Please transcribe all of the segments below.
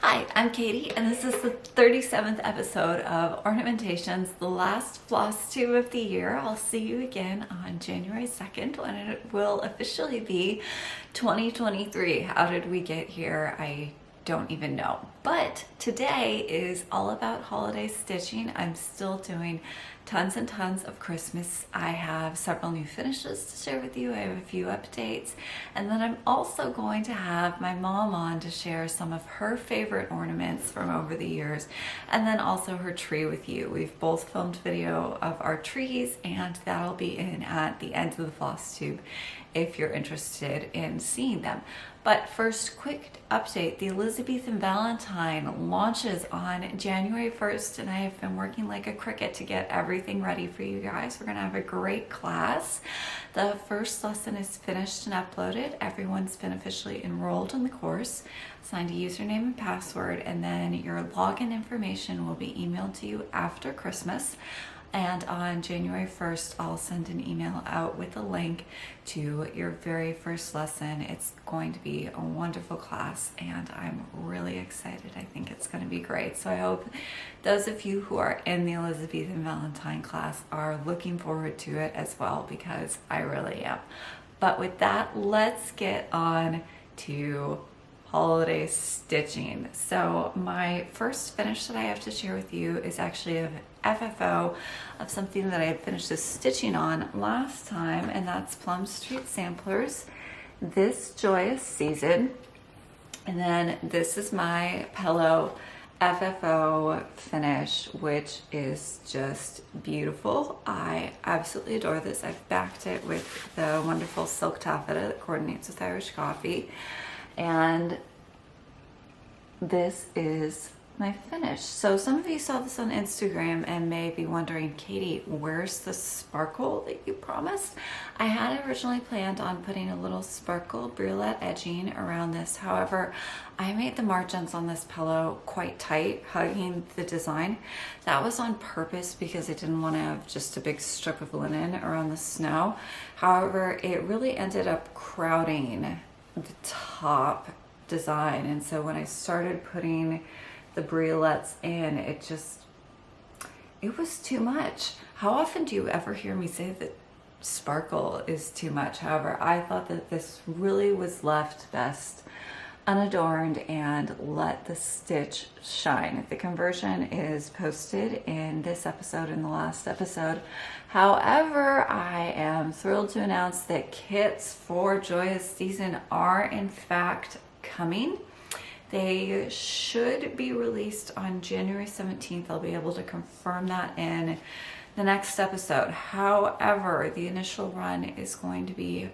Hi, I'm Katie, and this is the 37th episode of Ornamentations, the last Flosstube of the year. I'll see you again on January 2nd when it will officially be 2023. How did we get here? I don't even know. But today is all about holiday stitching. I'm still doing tons and tons of Christmas. I have several new finishes to share with you. I have a few updates. And then I'm also going to have my mom on to share some of her favorite ornaments from over the years. And then also her tree with you. We've both filmed video of our trees, and that'll be in at the end of the Flosstube if you're interested in seeing them. But first, quick update. The Elizabethan Valentine launches on January 1st, and I have been working like a cricket to get everything ready for you guys. We're gonna have a great class. The first lesson is finished and uploaded. Everyone's been officially enrolled in the course, assigned a username and password, and then your login information will be emailed to you after Christmas. And on January 1st, I'll send an email out with a link to your very first lesson. It's going to be a wonderful class, and I'm really excited. I think it's going to be great. So I hope those of you who are in the Elizabethan Valentine class are looking forward to it as well, because I really am. But with that, let's get on to holiday stitching. So my first finish that I have to share with you is actually a FFO of something that I had finished the stitching on last time, and that's Plum Street Samplers, This Joyous season. And then this is my pillow FFO finish, which is just beautiful. I absolutely adore this. I've backed it with the wonderful silk taffeta that coordinates with Irish coffee. And this is my finish. So some of you saw this on Instagram and may be wondering, Katie, where's the sparkle that you promised? I had originally planned on putting a little sparkle brulette edging around this. However, I made the margins on this pillow quite tight, hugging the design. That was on purpose because I didn't want to have just a big strip of linen around the snow. However, it really ended up crowding the top design, and so when I started putting the brulettes in, it was too much. How often do you ever hear me say that sparkle is too much? However, I thought that this really was left best unadorned and let the stitch shine. The conversion is posted in this episode and the last episode. However, I am thrilled to announce that kits for Joyous season are in fact coming. They should be released on January 17th. I'll be able to confirm that in the next episode. However, the initial run is going to be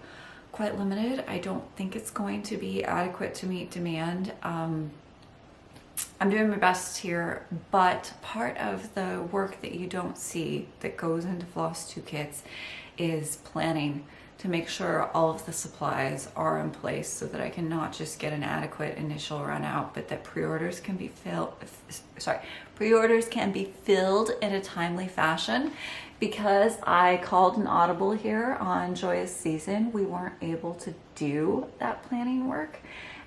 quite limited. I don't think it's going to be adequate to meet demand. I'm doing my best here, but part of the work that you don't see that goes into Flosstube kits is planning to make sure all of the supplies are in place so that I can not just get an adequate initial run out, but that pre-orders can be filled in a timely fashion. Because I called an audible here on Joyous season, we weren't able to do that planning work.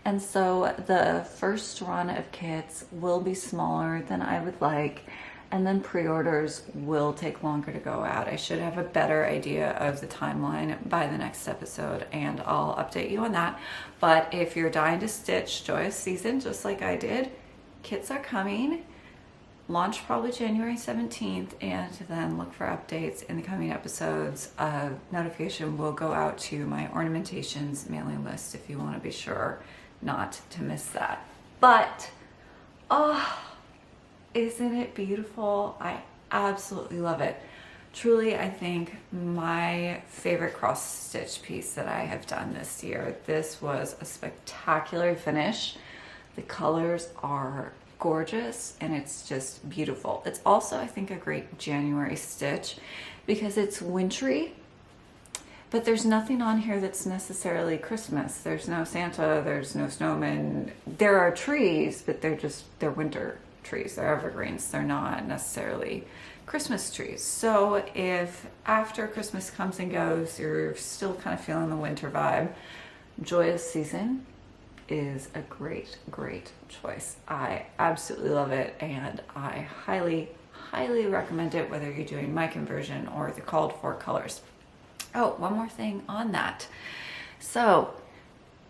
And so the first run of kits will be smaller than I would like, and then pre-orders will take longer to go out. I should have a better idea of the timeline by the next episode, and I'll update you on that. But if you're dying to stitch Joyous season, just like I did, kits are coming. Launch probably January 17th, and then look for updates in the coming episodes. Notification will go out to my Ornamentations mailing list if you want to be sure not to miss that. But, isn't it beautiful? I absolutely love it. Truly, I think my favorite cross stitch piece that I have done this year. This was a spectacular finish. The colors are gorgeous and it's just beautiful. It's also, I think, a great January stitch because it's wintry, but there's nothing on here that's necessarily Christmas. There's no Santa, there's no snowman. There are trees, but they're winter trees. They're evergreens. They're not necessarily Christmas trees. So if after Christmas comes and goes, you're still kind of feeling the winter vibe, Joyous season is a great, great choice. I absolutely love it, and I highly, highly recommend it, whether you're doing my conversion or the called for colors. Oh, one more thing on that. So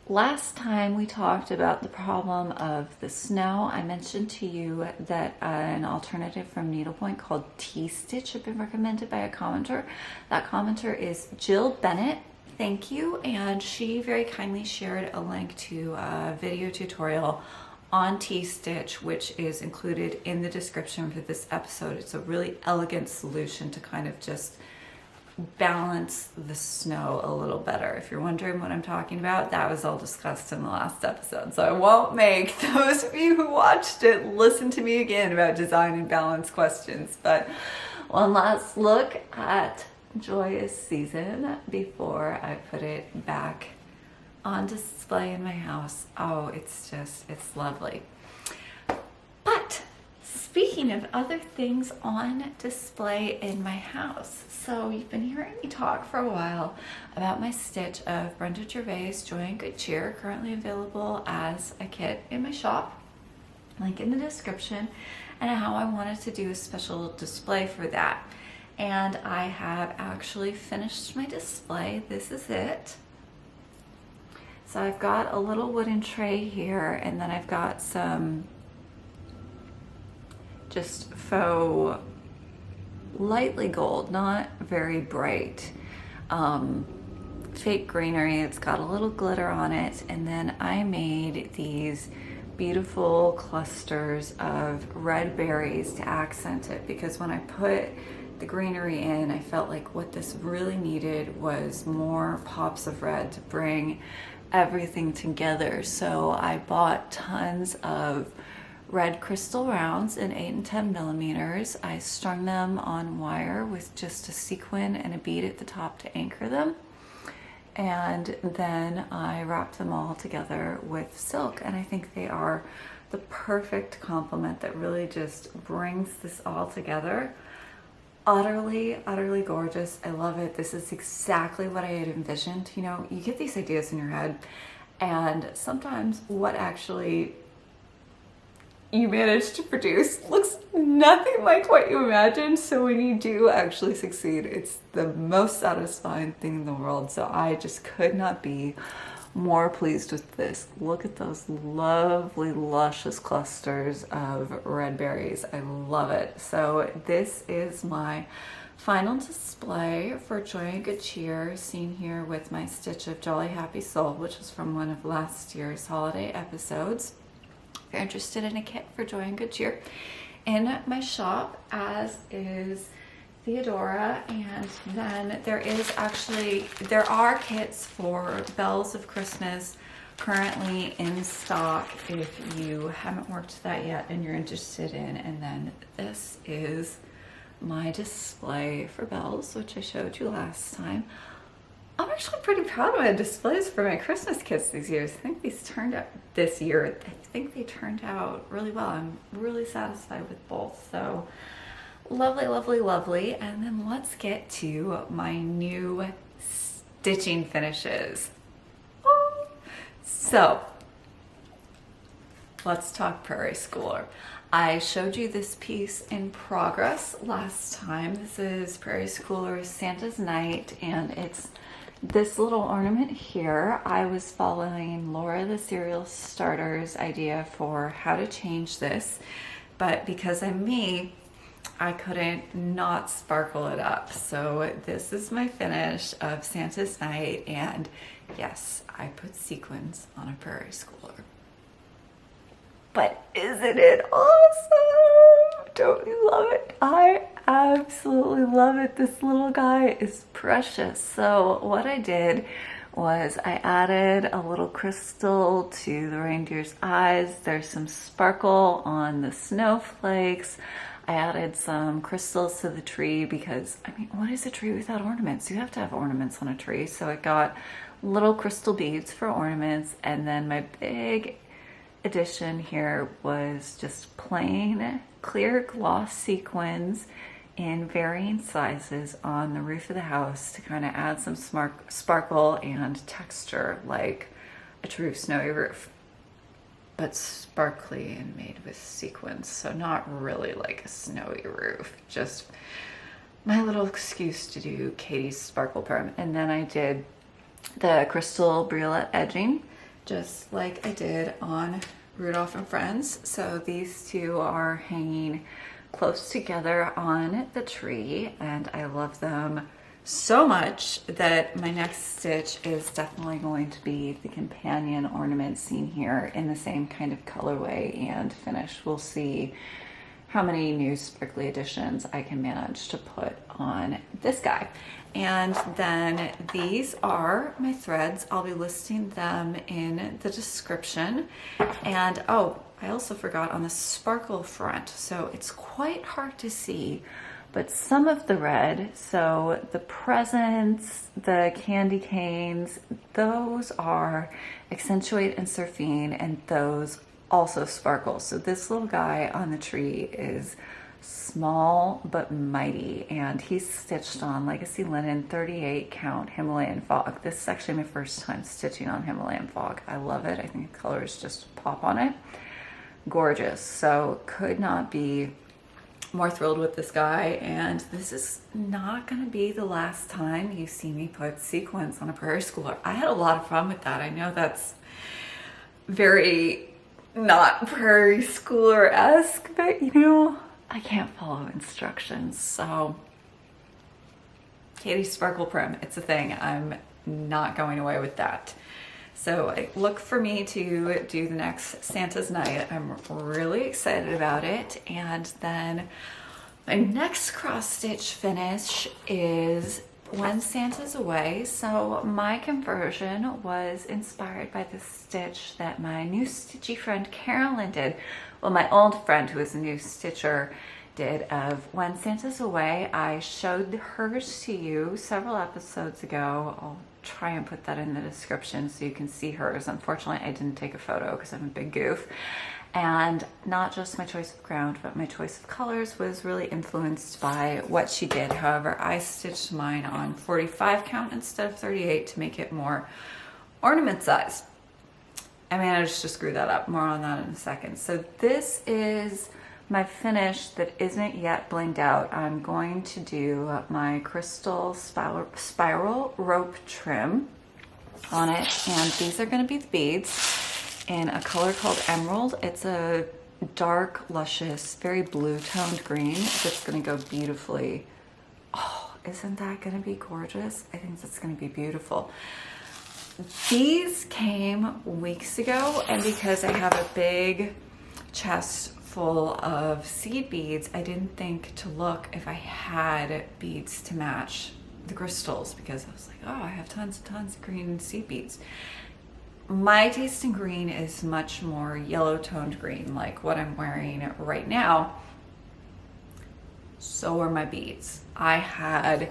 last time we talked about the problem of the snow. I mentioned to you that an alternative from needlepoint called T-stitch had been recommended by a commenter. That commenter is Jill Bennett. Thank you. And she very kindly shared a link to a video tutorial on T-stitch, which is included in the description for this episode. It's a really elegant solution to kind of just balance the snow a little better. If you're wondering what I'm talking about, that was all discussed in the last episode. So I won't make those of you who watched it listen to me again about design and balance questions. But one last look at Joyous season before I put it back on display in my house. Oh, it's lovely. But speaking of other things on display in my house, so you've been hearing me talk for a while about my stitch of Brenda Gervais Joy and Good Cheer, currently available as a kit in my shop, link in the description, and how I wanted to do a special display for that. And I have actually finished my display. This is it. So I've got a little wooden tray here, and then I've got some just faux lightly gold, not very bright, fake greenery. It's got a little glitter on it, and then I made these beautiful clusters of red berries to accent it, because when I put the greenery in, I felt like what this really needed was more pops of red to bring everything together. So I bought tons of red crystal rounds in 8 and 10 millimeters. I strung them on wire with just a sequin and a bead at the top to anchor them. And then I wrapped them all together with silk. And I think they are the perfect complement that really just brings this all together. Utterly, utterly gorgeous. I love it. This is exactly what I had envisioned. You know, you get these ideas in your head, and sometimes what actually you manage to produce looks nothing like what you imagined. So when you do actually succeed, it's the most satisfying thing in the world. So I just could not be more pleased with this. Look at those lovely, luscious clusters of red berries. I love it. So this is my final display for Joy and Good Cheer, seen here with my stitch of Jolly Happy Soul, which is from one of last year's holiday episodes. If you're interested in a kit for Joy and Good Cheer, in my shop, as is Theodora, and then there are kits for Bells of Christmas currently in stock if you haven't worked that yet and you're interested in. And then this is my display for bells, which I showed you last time. I'm actually pretty proud of my displays for my Christmas kits these years. I think these turned out this year. I think they turned out really well. I'm really satisfied with both. So lovely, lovely, lovely. And then let's get to my new stitching finishes. So let's talk Prairie Schooler. I showed you this piece in progress last time. This is Prairie Schooler's Santa's Night, and it's this little ornament here. I was following Laura the Serial Starter's idea for how to change this, but because I'm me, I couldn't not sparkle it up. So this is my finish of Santa's Night, and yes, I put sequins on a Prairie Schooler. But isn't it awesome? Don't you love it? I absolutely love it. This little guy is precious. So what I did was I added a little crystal to the reindeer's eyes. There's some sparkle on the snowflakes. I added some crystals to the tree because, I mean, what is a tree without ornaments? You have to have ornaments on a tree. So I got little crystal beads for ornaments, and then my big addition here was just plain clear gloss sequins in varying sizes on the roof of the house to kind of add some sparkle and texture like a true snowy roof. but sparkly and made with sequins. So not really like a snowy roof, just my little excuse to do Katie's sparkle perm. And then I did the crystal briolet edging, just like I did on Rudolph and Friends. So these two are hanging close together on the tree, and I love them so much that my next stitch is definitely going to be the companion ornament seen here in the same kind of colorway and finish. We'll see how many new sparkly additions I can manage to put on this guy. And then these are my threads. I'll be listing them in the description. And oh, I also forgot on the sparkle front. So it's quite hard to see, but some of the red, so the presents, the candy canes, those are accentuate and surfine, and those also sparkle. So this little guy on the tree is small but mighty, and he's stitched on Legacy Linen 38 count Himalayan fog. This is actually my first time stitching on Himalayan fog. I love it. I think the colors just pop on it. Gorgeous. So could not be more thrilled with this guy, and this is not going to be the last time you see me put sequins on a prairie schooler. I had a lot of fun with that. I know that's very not prairie schooler-esque, but you know, I can't follow instructions. So Katie's sparkle prim, it's a thing. I'm not going away with that. So look for me to do the next Santa's Night. I'm really excited about it. And then my next cross stitch finish is When Santa's Away. So my conversion was inspired by the stitch that my new stitchy friend Carolyn did. Well, my old friend who is a new stitcher did of When Santa's Away. I showed hers to you several episodes ago. I'll try and put that in the description so you can see hers. Unfortunately, I didn't take a photo because I'm a big goof. And not just my choice of ground, but my choice of colors was really influenced by what she did. However, I stitched mine on 45 count instead of 38 to make it more ornament size. I managed to screw that up. More on that in a second. So this is my finish that isn't yet blinged out. I'm going to do my crystal spiral rope trim on it, and these are going to be the beads in a color called Emerald. It's a dark, luscious, very blue toned green that's going to go beautifully. Oh, isn't that going to be gorgeous? I think that's going to be beautiful. These came weeks ago, and because I have a big chest full of seed beads, I didn't think to look if I had beads to match the crystals, because I was like, oh, I have tons of green seed beads. My taste in green is much more yellow toned green, like what I'm wearing right now. So are my beads. I had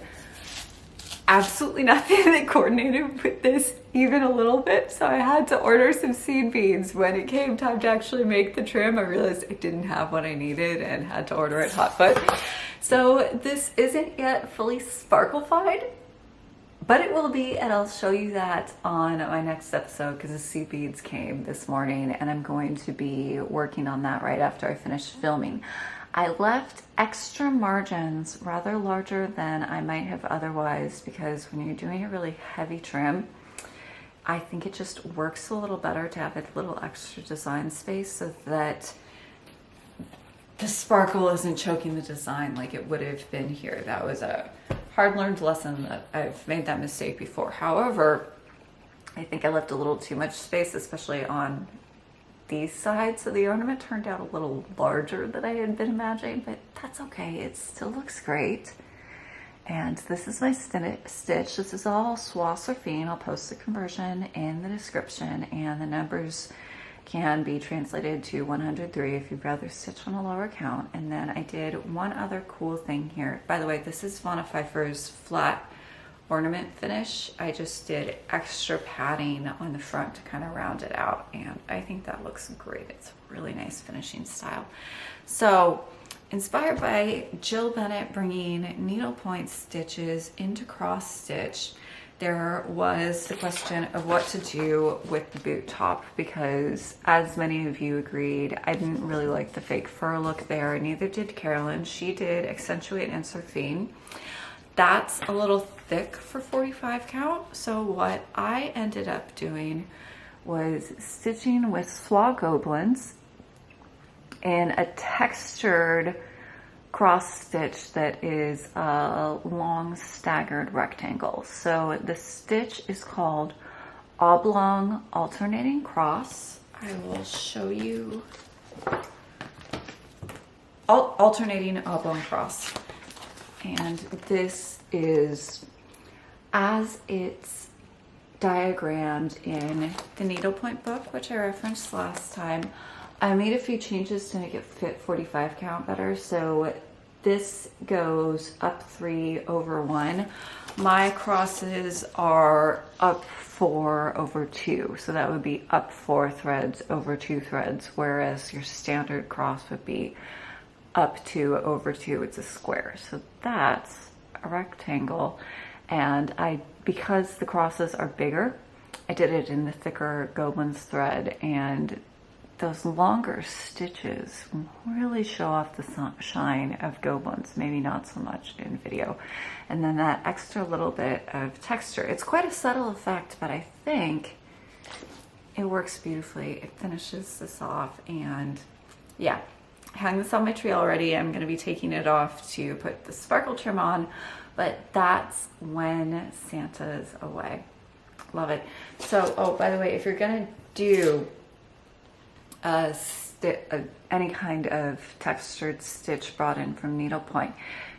absolutely nothing that coordinated with this even a little bit, so I had to order some seed beads. When it came time to actually make the trim, I realized I didn't have what I needed and had to order it hot foot. So this isn't yet fully sparklified, but it will be, and I'll show you that on my next episode because the seed beads came this morning, and I'm going to be working on that right after I finish filming. I left extra margins rather larger than I might have otherwise, because when you're doing a really heavy trim, I think it just works a little better to have a little extra design space so that the sparkle isn't choking the design like it would have been here. That was a hard-learned lesson that I've made that mistake before. However, I think I left a little too much space, especially on these sides, so the ornament turned out a little larger than I had been imagining, but that's okay. It still looks great. And this is my stitch. This is all Soie Surfine. I'll post the conversion in the description, and the numbers can be translated to 103 if you'd rather stitch on a lower count. And then I did one other cool thing here. By the way, this is Vonna Pfeiffer's flat ornament finish. I just did extra padding on the front to kind of round it out, and I think that looks great. It's a really nice finishing style. So inspired by Jill Bennett bringing needlepoint stitches into cross stitch, there was the question of what to do with the boot top, because as many of you agreed, I didn't really like the fake fur look there. Neither did Carolyn. She did accentuate and surfing. That's a little thick for 45 count. So what I ended up doing was stitching with slaw goblins and a textured cross stitch that is a long staggered rectangle. So the stitch is called oblong alternating cross. I will show you alternating oblong cross. And this is as it's diagrammed in the needlepoint book, which I referenced last time. I made a few changes to make it fit 45 count better. So this goes up 3 over 1. My crosses are up 4 over 2. So that would be up 4 threads over 2 threads, whereas your standard cross would be up 2 over 2. It's a square. So that's a rectangle. And because the crosses are bigger, I did it in the thicker Goblin's thread, and those longer stitches really show off the shine of Goblin's, maybe not so much in video. And then that extra little bit of texture. It's quite a subtle effect, but I think it works beautifully. It finishes this off, and yeah. I hung this on my tree already. I'm going to be taking it off to put the sparkle trim on, but that's when Santa's away. Love it. So, oh, by the way, if you're going to do any kind of textured stitch brought in from needlepoint,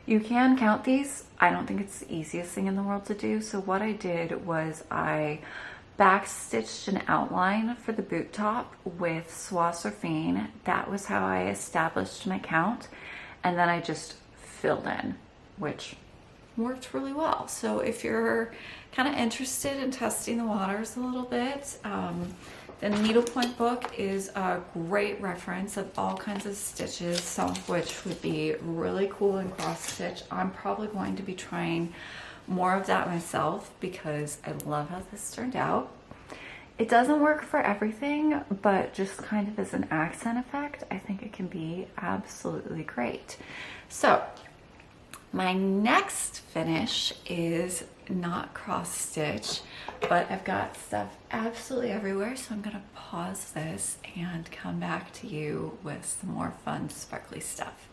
you can count these. I don't think it's the easiest thing in the world to do. So what I did was I back stitched an outline for the boot top with soie surfing. That was how I established my count, and then I just filled in, which worked really well. So if you're kind of interested in testing the waters a little bit, the needlepoint book is a great reference of all kinds of stitches, some of which would be really cool in cross stitch. I'm probably going to be trying more of that myself because I love how this turned out. It doesn't work for everything, but just kind of as an accent effect, I think it can be absolutely great. So my next finish is not cross stitch, but I've got stuff absolutely everywhere, so I'm gonna pause this and come back to you with some more fun sparkly stuff.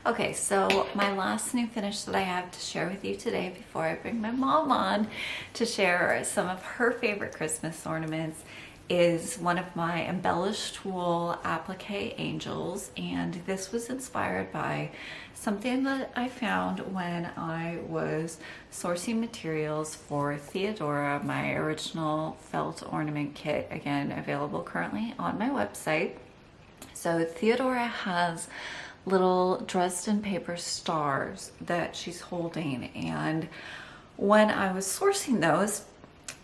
Okay, so my last new finish that I have to share with you today before I bring my mom on to share some of her favorite Christmas ornaments is one of my embellished wool applique angels, and this was inspired by something that I found when I was sourcing materials for Theodora, my original felt ornament kit, again available currently on my website. So Theodora has little Dresden paper stars that she's holding, and when I was sourcing those,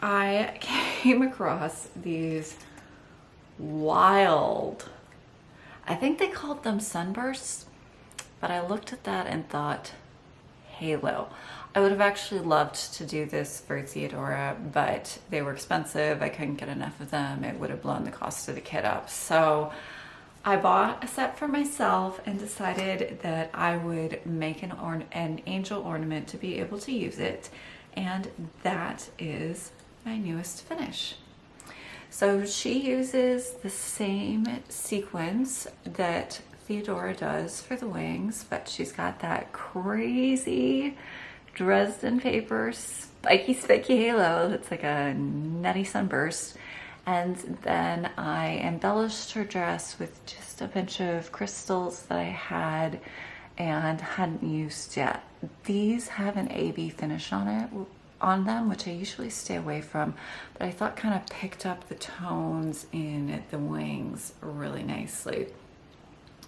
I came across these wild, I think they called them sunbursts, but I looked at that and thought, halo. I would have actually loved to do this for Theodora, but they were expensive. I couldn't get enough of them. It would have blown the cost of the kit up. So I bought a set for myself and decided that I would make an angel ornament to be able to use it, and that is my newest finish. So she uses the same sequins that Theodora does for the wings, but she's got that crazy Dresden paper spiky halo that's like a nutty sunburst. And then I embellished her dress with just a bunch of crystals that I had and hadn't used yet. These have an AB finish on them, which I usually stay away from, but I thought kind of picked up the tones in the wings really nicely.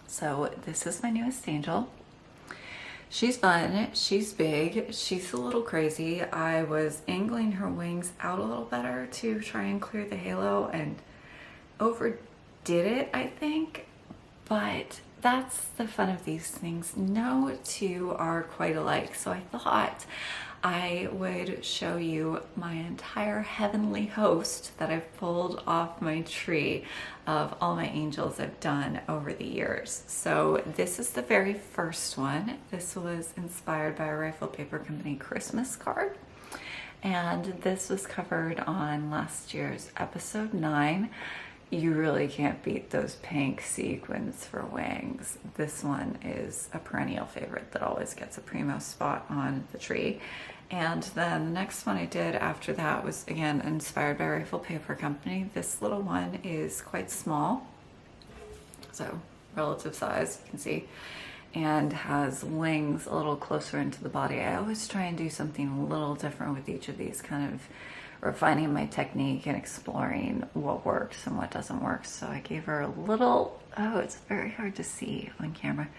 So this is my newest angel. She's fun, she's big, she's a little crazy. I was angling her wings out a little better to try and clear the halo and overdid it, I think. But that's the fun of these things. No two are quite alike. So I thought I would show you my entire heavenly host that I've pulled off my tree of all my angels I've done over the years. So this is the very first one. This was inspired by a Rifle Paper Company Christmas card. And this was covered on last year's episode 9. You really can't beat those pink sequins for wings. This one is a perennial favorite that always gets a primo spot on the tree. And then the next one I did after that was, again, inspired by Rifle Paper Company. This little one is quite small, so relative size, you can see, and has wings a little closer into the body. I always try and do something a little different with each of these, kind of refining my technique and exploring what works and what doesn't work. So I gave her a little, oh, it's very hard to see on camera.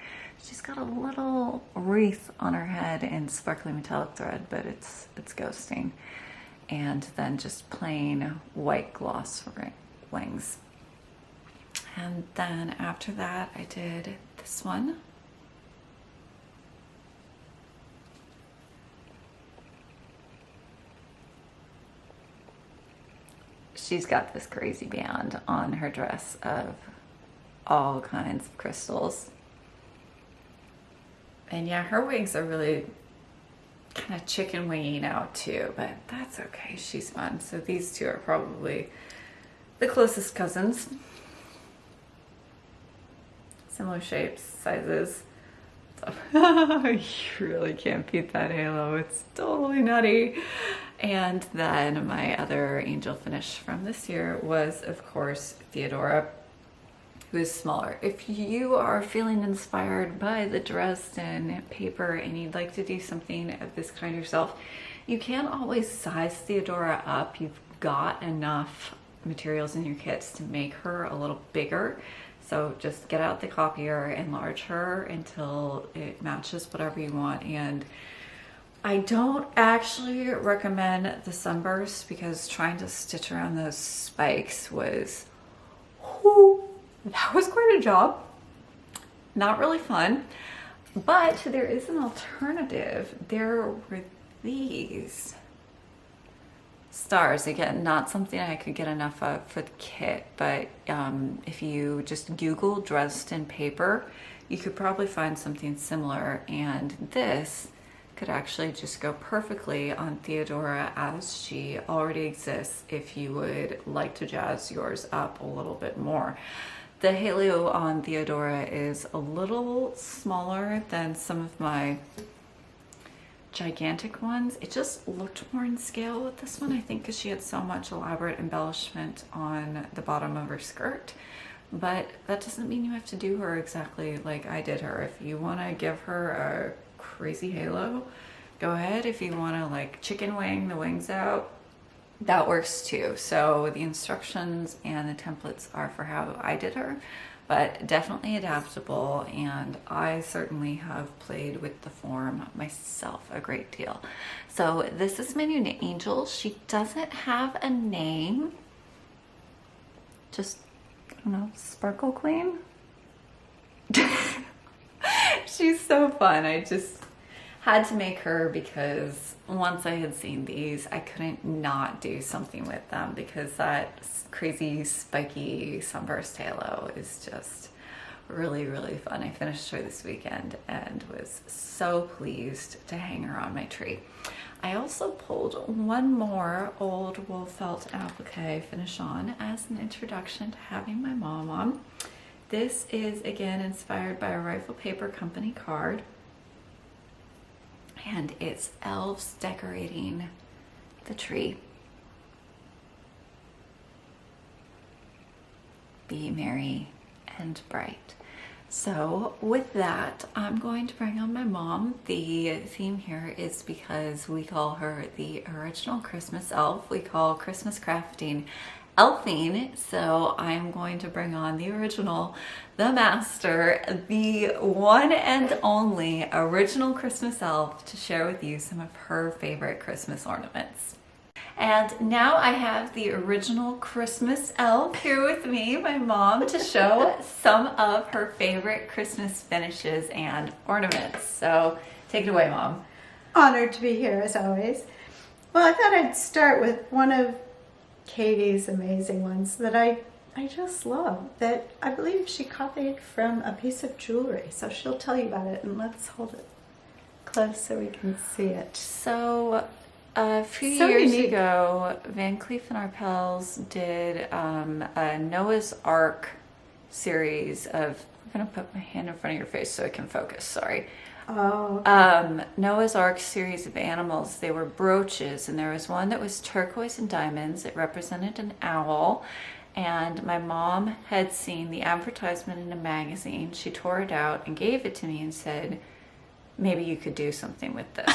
She's got a little wreath on her head in sparkly metallic thread, but it's ghosting. And then just plain white gloss wings. And then after that, I did this one. She's got this crazy band on her dress of all kinds of crystals. And yeah, her wings are really kind of chicken winging out too, but that's okay. She's fun. So these two are probably the closest cousins. Similar shapes, sizes. So, you really can't beat that halo. It's totally nutty. And then my other angel finish from this year was, of course, Theodora, who is smaller. If you are feeling inspired by the Dresden paper and you'd like to do something of this kind yourself, you can always size Theodora up. You've got enough materials in your kits to make her a little bigger. So just get out the copier, enlarge her until it matches whatever you want. And I don't actually recommend the sunburst because trying to stitch around those spikes was, that was quite a job. Not really fun, but there is an alternative. There were these stars. Again, not something I could get enough of for the kit, but if you just Google Dresden paper, you could probably find something similar, and this could actually just go perfectly on Theodora as she already exists if you would like to jazz yours up a little bit more. The halo on Theodora is a little smaller than some of my gigantic ones. It just looked more in scale with this one, I think, because she had so much elaborate embellishment on the bottom of her skirt. But that doesn't mean you have to do her exactly like I did her. If you want to give her a crazy halo, go ahead. If you want to like chicken wing the wings out, that works too. So the instructions and the templates are for how I did her, but definitely adaptable, and I certainly have played with the form myself a great deal. So this is my new angel. She doesn't have a name, just, I don't know, Sparkle Queen. She's so fun. I just had to make her because once I had seen these, I couldn't not do something with them because that crazy spiky sunburst halo is just really, really fun. I finished her this weekend and was so pleased to hang her on my tree. I also pulled one more old wool felt applique finish on as an introduction to having my mom on. This is again inspired by a Rifle Paper Company card, and it's elves decorating the tree. Be merry and bright. So with that, I'm going to bring on my mom. The theme here is because we call her the original Christmas elf. We call Christmas crafting elfing. So I'm going to bring on the original, the master, the one and only original Christmas elf to share with you some of her favorite Christmas ornaments. And now I have the original Christmas elf here with me, my mom, to show some of her favorite Christmas finishes and ornaments. So take it away, Mom. Honored to be here as always. Well, I thought I'd start with one of Katie's amazing ones that I just love, that I believe she copied from a piece of jewelry. So she'll tell you about it, and let's hold it close so we can see it. So a few years ago, Van Cleef & Arpels did a Noah's Ark series of, I'm going to put my hand in front of your face so I can focus, sorry. Oh, okay. Noah's Ark series of animals. They were brooches, and there was one that was turquoise and diamonds. It represented an owl, and my mom had seen the advertisement in a magazine. She tore it out and gave it to me and said, maybe you could do something with this.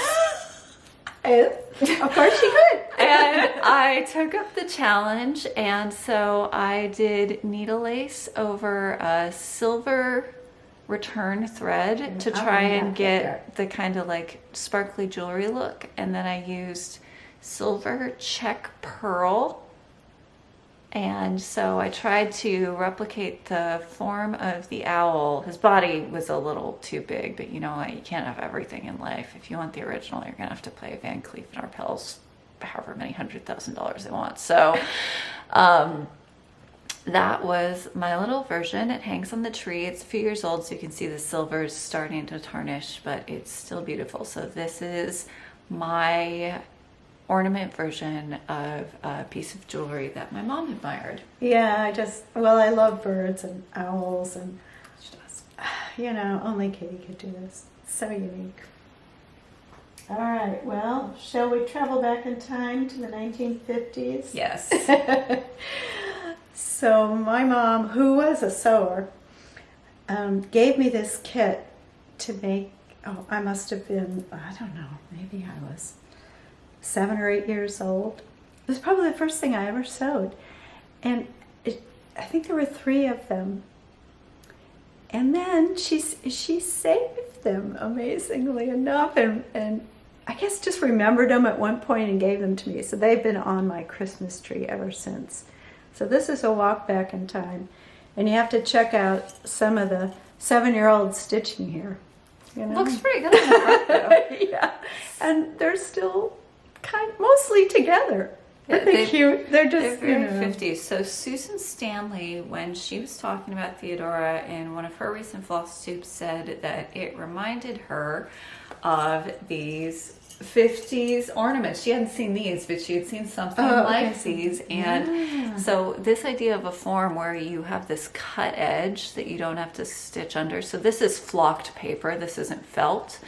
Of course she could. And I took up the challenge, and so I did needle lace over a silver return thread to try and get the kind of like sparkly jewelry look, and then I used silver check pearl, and so I tried to replicate the form of the owl. His body was a little too big, but you know what, you can't have everything in life. If you want the original, you're gonna have to pay Van Cleef & Arpels however many $100,000 they want. So that was my little version. It hangs on the tree. It's a few years old, so you can see the silver is starting to tarnish, but it's still beautiful. So this is my ornament version of a piece of jewelry that my mom admired. Yeah, I love birds and owls, and you know, only Katie could do this. So unique. All right, well, shall we travel back in time to the 1950s? Yes. So my mom, who was a sewer, gave me this kit to make, I must have been, I don't know, maybe I was 7 or 8 years old. It was probably the first thing I ever sewed. And I think there were 3 of them. And then she saved them, amazingly enough, and I guess just remembered them at one point and gave them to me. So they've been on my Christmas tree ever since. So this is a walk back in time, and you have to check out some of the 7-year-old stitching here. You know? Looks pretty good on the front, though. Yeah, and they're still mostly together. Aren't they cute? They're very 50s. So Susan Stanley, when she was talking about Theodora in one of her recent Flosstube, said that it reminded her of these 50s ornaments. She hadn't seen these, but she had seen something like these. And so this idea of a form where you have this cut edge that you don't have to stitch under. So this is flocked paper. This isn't felt,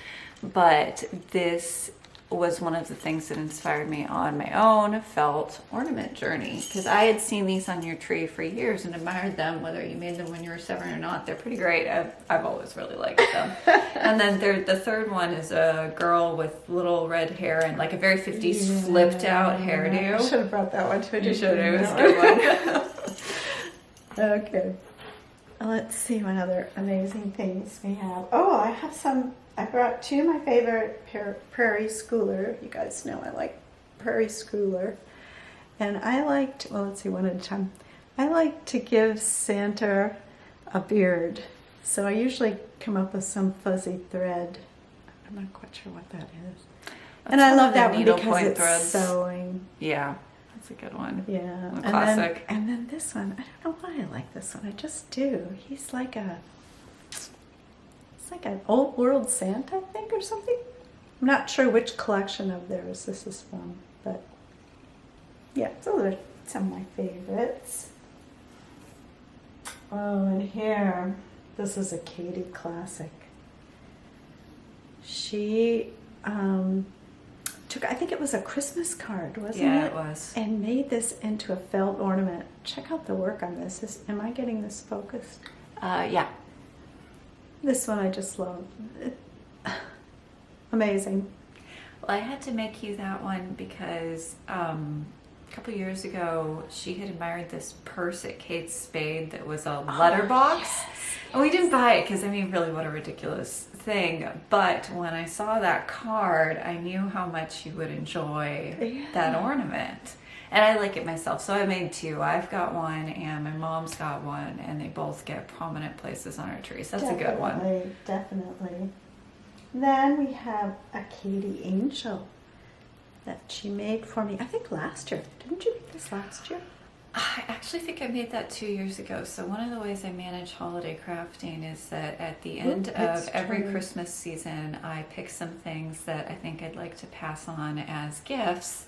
but this was one of the things that inspired me on my own felt ornament journey, because I had seen these on your tree for years and admired them, whether you made them when you were 7 or not. They're pretty great. I've always really liked them. And then the third one is a girl with little red hair and like a very 50s flipped out hairdo. I should have brought that one to You should have. It was a good one. Okay. Let's see what other amazing things we have. I brought 2 of my favorite Prairie Schooler. You guys know I like Prairie Schooler. And I liked, let's see, one at a time. I like to give Santa a beard. So I usually come up with some fuzzy thread. I'm not quite sure what that is. And I love that one because it's threads. Sewing. Yeah, that's a good one. Yeah. A classic. And then this one, I don't know why I like this one. I just do. He's like an old world Santa, I think, or something. I'm not sure which collection of theirs this is from, but yeah, those are some of my favorites. Oh, and here, this is a Katie classic. She took, I think it was a Christmas card, wasn't it? Yeah, it was. And made this into a felt ornament. Check out the work on this. Am I getting this focused? Yeah. This one I just love. Amazing. Well, I had to make you that one because a couple years ago she had admired this purse at Kate Spade that was a letterbox. Yes. And we didn't buy it because, I mean, really, what a ridiculous thing. But when I saw that card, I knew how much you would enjoy that ornament. And I like it myself, so I made 2. I've got one, and my mom's got one, and they both get prominent places on our tree. So that's a good one. Definitely. Then we have a Katie Angel that she made for me, I think last year. Didn't you make this last year? I actually think I made that 2 years ago. So one of the ways I manage holiday crafting is that at the end of every Christmas season, I pick some things that I think I'd like to pass on as gifts,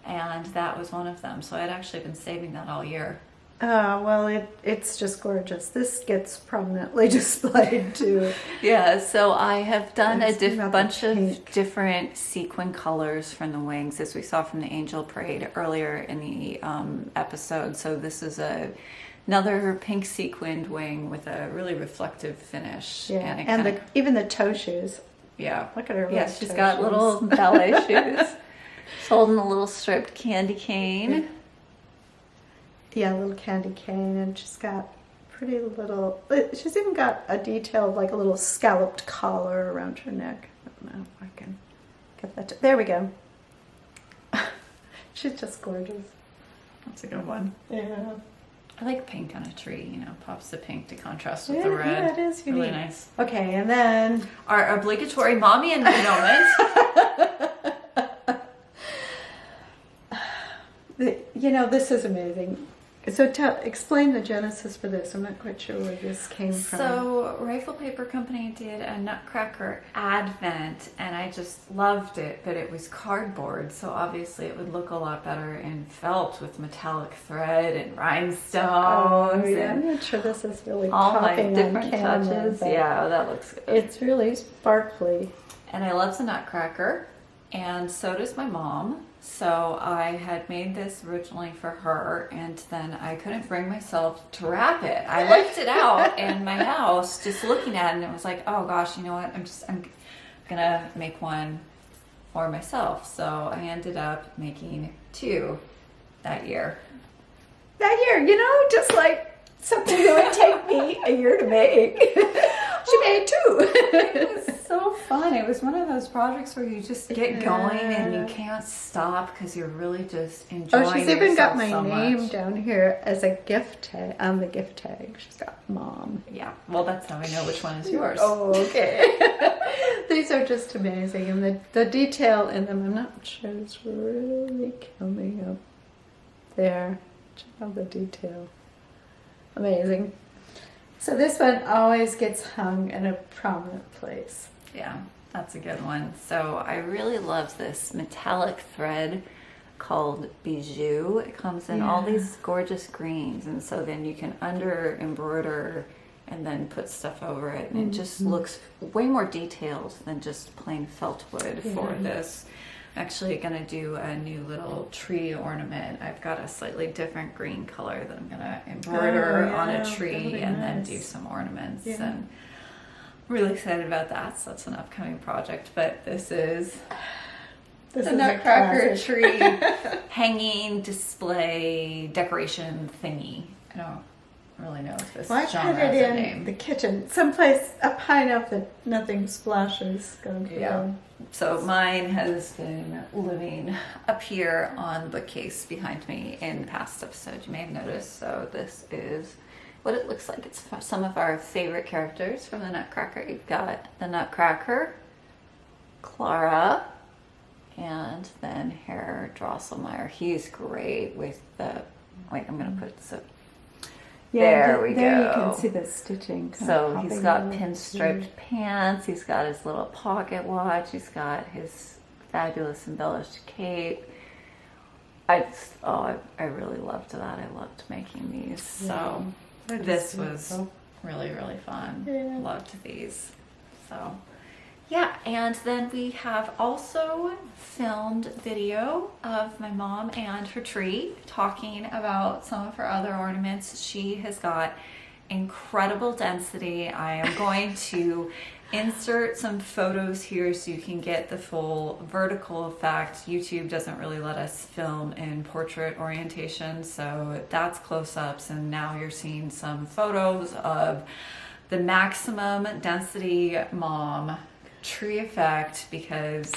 and that was one of them. So I'd actually been saving that all year. Well, it's just gorgeous. This gets prominently displayed too. Yeah, so I have done Let's see a about bunch the of pink. different sequin colors from the wings, as we saw from the Angel Parade earlier in the episode. So this is another pink sequined wing with a really reflective finish. Yeah, and, it and kinda- even the toe shoes. yeah, Look at her. yeah, little she's toe got shoes. little ballet shoes. She's holding a little striped candy cane. Yeah, a little candy cane, and she's got pretty little. She's even got a detailed, like a little scalloped collar around her neck. I don't know if I can get that. There we go. She's just gorgeous. That's a good one. Yeah. I like pink on a tree, you know, pops the pink to contrast with Yeah, the red. yeah, it is Really unique. nice. Okay, and then Our obligatory mommy and moment. this is amazing. So explain the genesis for this. I'm not quite sure where this came from. So Rifle Paper Company did a Nutcracker advent, and I just loved it, but it was cardboard, so obviously it would look a lot better in felt with metallic thread and rhinestones yeah, I'm and not sure this is really all my popping on different camera, touches. but Yeah, that looks good. it's really sparkly. And I love the Nutcracker, and so does my mom. So I had made this originally for her, and then I couldn't bring myself to wrap it. I left it out in my house just looking at it, and it was like, oh gosh, you know what? I'm gonna make one for myself. So I ended up making 2 that year. That year, just like something that would take me a year to make. She made 2. It was so fun. It was one of those projects where you just get going and you can't stop because you're really just enjoying Oh, she's even got my yourself so name much. down here as a gift tag on the gift tag. She's got Mom. Yeah, well, that's how I know which one is yours. Oh, okay. These are just amazing, and the detail in them, I'm not sure it's really coming up there. Check out the detail. Amazing. So this one always gets hung in a prominent place. Yeah, that's a good one. So I really love this metallic thread called bijou. It comes in all these gorgeous greens, and so then you can under embroider and then put stuff over it, and it just looks way more detailed than just plain felt wood for this. I'm actually going to do a new little tree ornament. I've got a slightly different green color that I'm going to embroider on a that'll tree be and then nice. do some ornaments. Yeah. And I'm really excited about that. So that's an upcoming project. But this is This the is a Nutcracker classic. tree hanging display decoration thingy. I don't really know if this Well, I genre put it has a in name. the kitchen, someplace up high enough that nothing splashes. Going to Yeah. So mine has been living up here on the bookcase behind me in the past episode. You may have noticed. So this is what it looks like. It's some of our favorite characters from the Nutcracker. You've got the Nutcracker, Clara, and then Herr Drosselmeyer. He's great with the. Wait, I'm going to put this up. There we There you go. can see the stitching. kind So of he's popping got out. pinstriped pants, he's got his little pocket watch, he's got his fabulous embellished cape. I really loved that. I loved making these. So That is this was beautiful. really, really fun. Yeah. Loved these. So yeah, and then we have also filmed video of my mom and her tree talking about some of her other ornaments. She has got incredible density. I am going to insert some photos here so you can get the full vertical effect. YouTube doesn't really let us film in portrait orientation, so that's close-ups, and now you're seeing some photos of the maximum density mom tree effect, because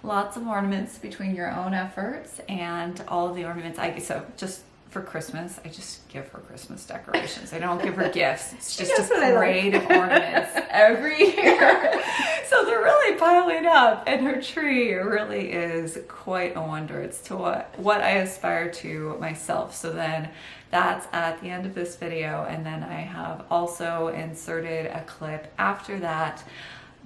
lots of ornaments between your own efforts and all of the ornaments. So just for Christmas, I just give her Christmas decorations. I don't give her gifts. It's just That's a what I like. parade of ornaments every year. So So they're really piling up, and her tree really is quite a wonder. It's to what I aspire to myself. So then that's at the end of this video, and then I have also inserted a clip after that,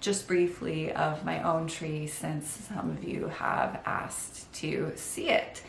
just briefly, of my own tree, since some of you have asked to see it.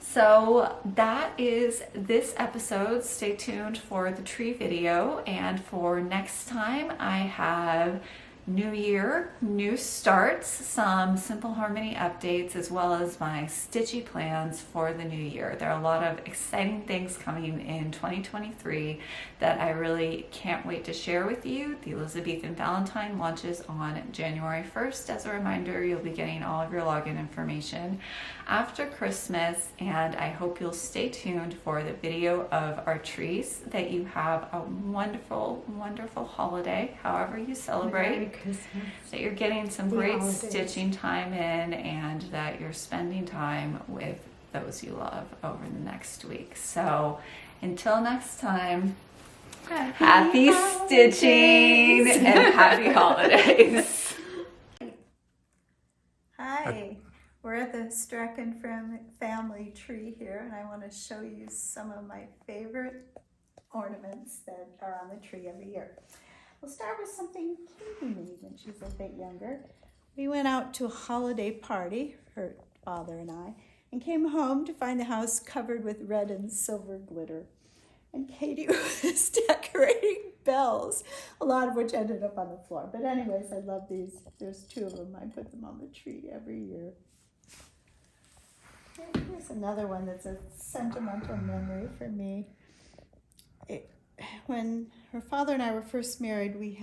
So that is this episode. Stay tuned for the tree video, and for next time I have new year, new starts, some simple harmony updates, as well as my stitchy plans for the new year. There are a lot of exciting things coming in 2023 that I really can't wait to share with you. The Elizabethan Valentine launches on January 1st. As a reminder, you'll be getting all of your login information after Christmas, and I hope you'll stay tuned for the video of our trees, that you have a wonderful, wonderful holiday, however you celebrate. Merry Christmas. That you're getting some The great holidays. stitching time in, and that you're spending time with those you love over the next week. So until next time, happy stitching and happy holidays. Hi, we're at the Strachan family tree here, and I want to show you some of my favorite ornaments that are on the tree every year. We'll start with something Katie made when she was a bit younger. We went out to a holiday party, her father and I, and came home to find the house covered with red and silver glitter. And Katie was decorating bells, a lot of which ended up on the floor. But anyways, I love these. There's two of them. I put them on the tree every year. And here's another one that's a sentimental memory for me. When her father and I were first married, we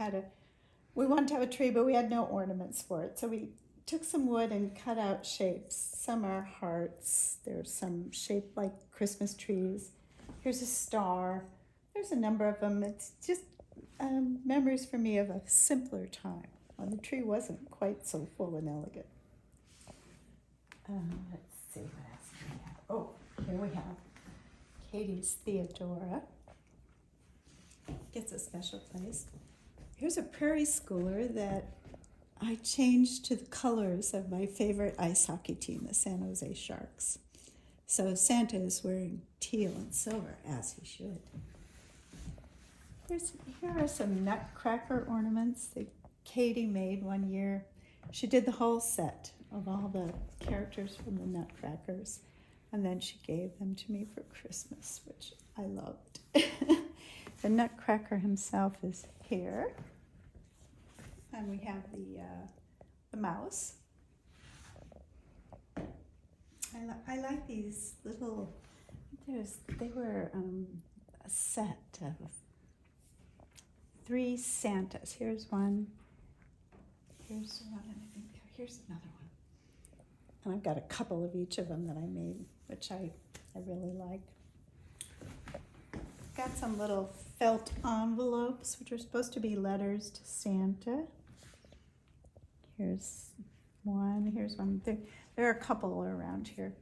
wanted to have a tree, but we had no ornaments for it. So we took some wood and cut out shapes. Some are hearts. There's some shaped like Christmas trees. Here's a star. There's a number of them. It's just memories for me of a simpler time when the tree wasn't quite so full and elegant. Let's see what else we have. Oh, here we have Katie's Theodora. Gets a special place. Here's a prairie schooler that I changed to the colors of my favorite ice hockey team, the San Jose Sharks. So Santa is wearing teal and silver, as he should. Here are some nutcracker ornaments that Katie made one year. She did the whole set of all the characters from the nutcrackers, and then she gave them to me for Christmas, which I loved. The nutcracker himself is here, and we have the mouse. I like these little. They were a set of 3 Santas. Here's one. Here's one, and I think here's another one. And I've got a couple of each of them that I made, which I really like. Got some little felt envelopes, which are supposed to be letters to Santa. Here's one. Here's one. There are a couple around here.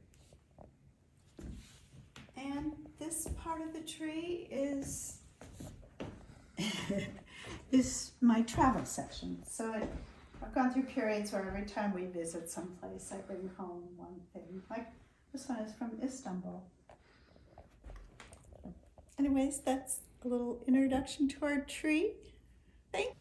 And this part of the tree is my travel section. So I've gone through periods where every time we visit someplace, I bring home one thing. Like this one is from Istanbul. Anyways, that's a little introduction to our tree. Thanks.